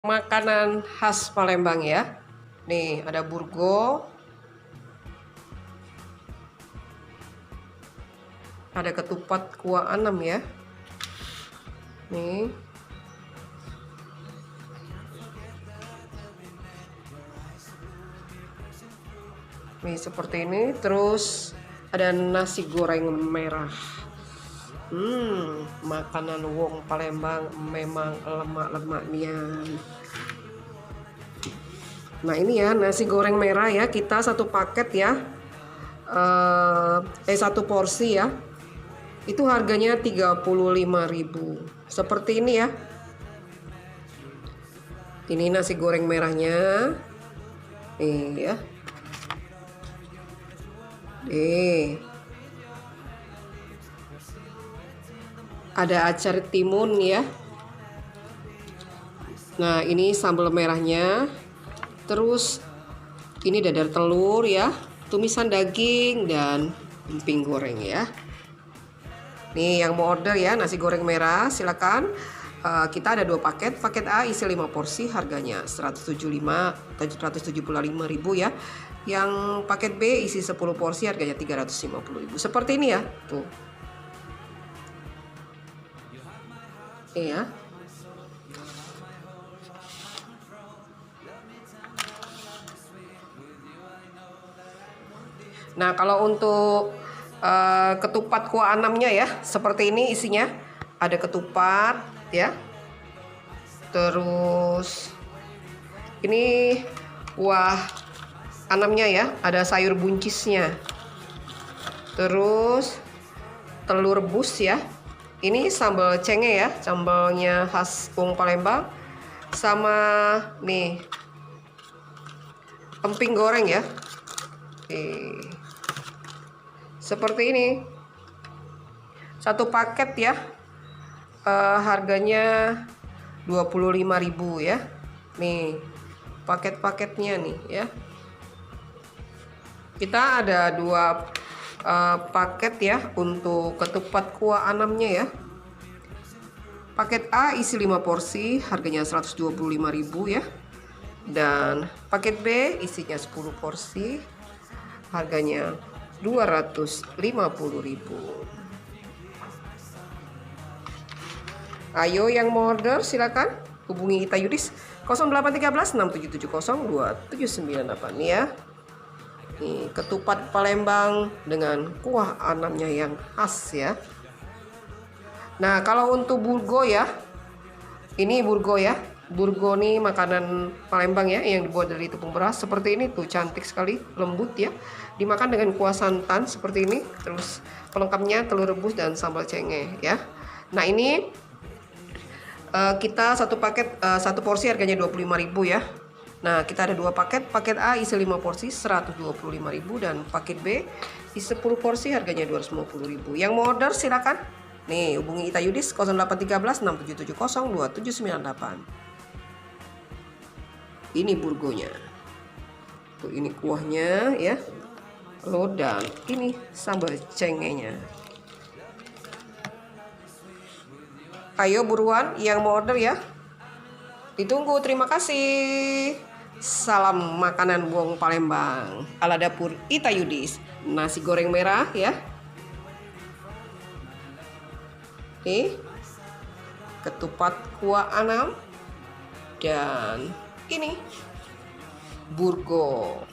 Makanan khas Palembang ya. Nih ada burgo, ada ketupat kuah anam ya. Nih seperti ini. Terus ada nasi goreng merah. Makanan wong Palembang memang lemak-lemaknya. Nah ini ya nasi goreng merah ya, kita satu paket ya, satu porsi ya, itu harganya 35.000. Seperti ini ya. Ini nasi goreng merahnya. Nih ya. Ada acar timun ya. Nah ini sambal merahnya. Terus ini dadar telur ya, tumisan daging dan emping goreng ya. Nih yang mau order ya nasi goreng merah silakan. Kita ada 2 paket. Paket A isi 5 porsi, harganya 175.000 ya. Yang paket B isi 10 porsi, harganya 350.000. Seperti ini ya. Tuh. Iya. Nah, kalau untuk ketupat kuah anamnya ya, seperti ini isinya. Ada ketupat ya. Terus ini kuah anamnya ya, ada sayur buncisnya. Terus telur rebus ya. Ini sambal cenge ya, sambalnya khas wong Palembang. Sama nih emping goreng ya. Seperti ini. Satu paket ya. Harganya 25.000 ya. Nih paket-paketnya nih ya. Kita ada 2 paket ya untuk ketupat kuah anamnya ya. Paket A isi 5 porsi, harganya 125.000 ya. Dan paket B isinya 10 porsi, harganya 250.000. Ayo yang mau order silakan hubungi Ita Yudis 0813 6770 2798 ya. Nih, ketupat Palembang dengan kuah anamnya yang khas ya. Nah, kalau untuk burgo ya. Ini burgo ya. Burgo nih makanan Palembang ya, yang dibuat dari tepung beras. Seperti ini tuh, cantik sekali, lembut ya. Dimakan dengan kuah santan seperti ini. Terus pelengkapnya telur rebus dan sambal cenge ya. Nah, ini kita satu paket, satu porsi harganya 25.000 ya. Nah, kita ada 2 paket. Paket A isi 5 porsi 125.000 dan paket B isi 10 porsi, harganya 250.000. Yang mau order silakan. Nih, hubungi Ita Yudis 0813 6770 2798. Ini burgonya. Tuh, ini kuahnya ya. Loh, dan ini sambal cengenya. Ayo buruan yang mau order ya. Ditunggu, terima kasih. Salam makanan wong Palembang ala dapur Ita Yudis. Nasi goreng merah ya. Nih, ketupat kuah anam dan ini burgo.